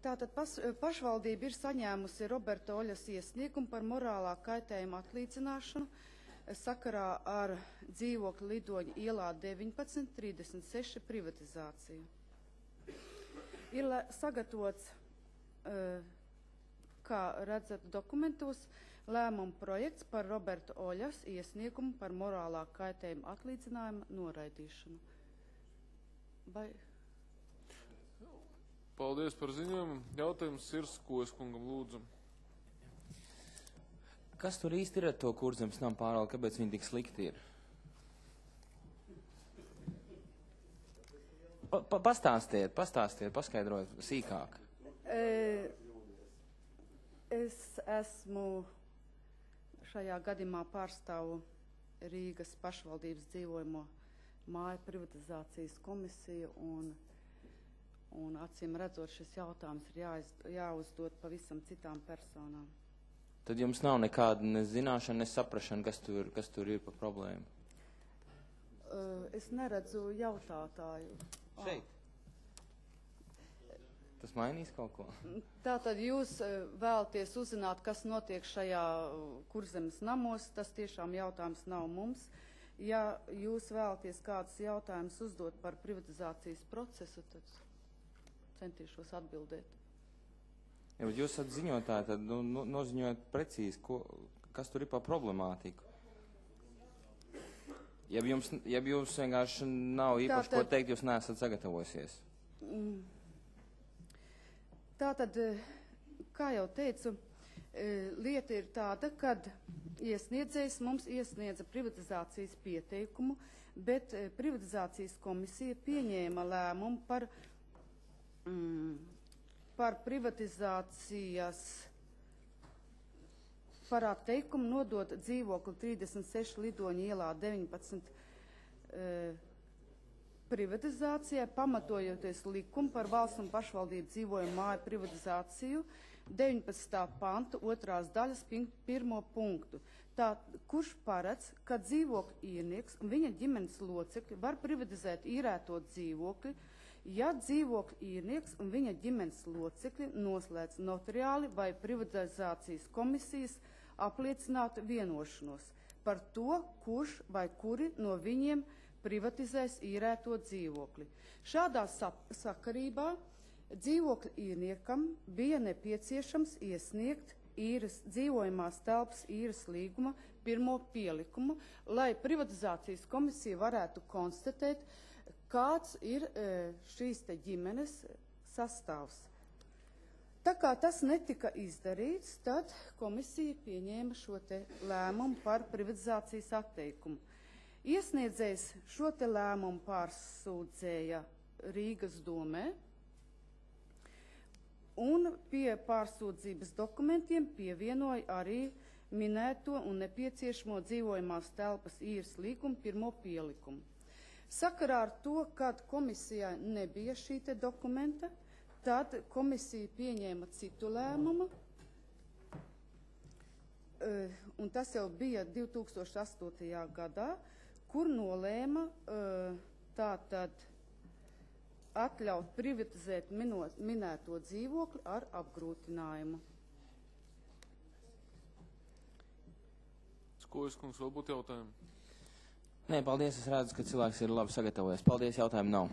Tātad pašvaldība ir saņēmusi Roberta Oļas iesniegumu par morālā kaitējuma atlīdzināšanu sakarā ar dzīvokļu Lidoņa ielā 1936 privatizāciju. Ir sagatavots, kā redzat dokumentos, lēmuma projekts par Roberta Oļas iesniegumu par morālā kaitējuma atlīdzinājumu noraidīšanu. Vai... Paldies par ziņojumu. Jautājums Sirskojas kungam lūdzu. Kas tur īsti ir ar to Kurzemes namu pārvaldi? Kāpēc viņi tik slikti ir? Pastāstiet, paskaidrojiet sīkāk. Es esmu šajā gadījumā pārstāvu Rīgas pašvaldības dzīvojamo māju privatizācijas komisiju un acīm redzot šis jautājums ir jāuzdod pavisam citām personām. Tad jums nav nekāda ne zināšana, ne saprašana, kas tur ir par problēmu? Es neredzu jautātāju. Šeit. Tas mainīs kaut ko? Tātad jūs vēlaties uzzināt, kas notiek šajā Kurzemes namos, tas tiešām jautājums nav mums. Ja jūs vēlaties kādus jautājumus uzdot par privatizācijas procesu, tad centīšos atbildēt. Ja, bet jūs esat ziņotāji, tad noziņojat precīzi, kas tur ir par problemātiku. Ja jums vienkārši nav īpaši ko teikt, jūs neesat sagatavosies. Tātad, kā jau teicu, lieta ir tāda, kad iesniedzējs mums iesniedza privatizācijas pieteikumu, bet privatizācijas komisija pieņēma lēmumu par privatizācijas par atteikumu nodot dzīvokli 36 Lidoņa ielā 19 privatizācijai, pamatojoties likumu par valsts un pašvaldību dzīvojumu māju privatizāciju 19. panta 2. daļas 1. punktu. Kurš paredz, ka dzīvokļu īrnieks un viņa ģimenes locekļi var privatizēt īrēto dzīvokli, ja dzīvokļu īrnieks un viņa ģimenes locekļi noslēdz notariāli vai privatizācijas komisijas apliecinātu vienošanos par to, kurš vai kuri no viņiem privatizēs īrēto dzīvokli. Šādā sakarībā dzīvokļu īrniekam bija nepieciešams iesniegt dzīvojamās telpas īres līguma 1. pielikumu, lai privatizācijas komisija varētu konstatēt, kāds ir šīs te ģimenes sastāvs. Tā kā tas netika izdarīts, tad komisija pieņēma šo te lēmumu par privatizācijas atteikumu. Iesniedzējs šo te lēmumu pārsūdzēja Rīgas domē un pie pārsūdzības dokumentiem pievienoja arī minēto un nepieciešamo dzīvojamās telpas īres līgumu 1. pielikumu. Sakarā ar to, kad komisijā nebija šī te dokumenta, tad komisija pieņēma citu lēmumu, un tas jau bija 2008. gadā, kur nolēma tātad atļaut privatizēt minēto dzīvokli ar apgrūtinājumu. Skojas kungs, vēl būtu jautājumi? Nē, paldies, es redzu, ka cilvēks ir labi sagatavojies. Paldies, jautājumu nav.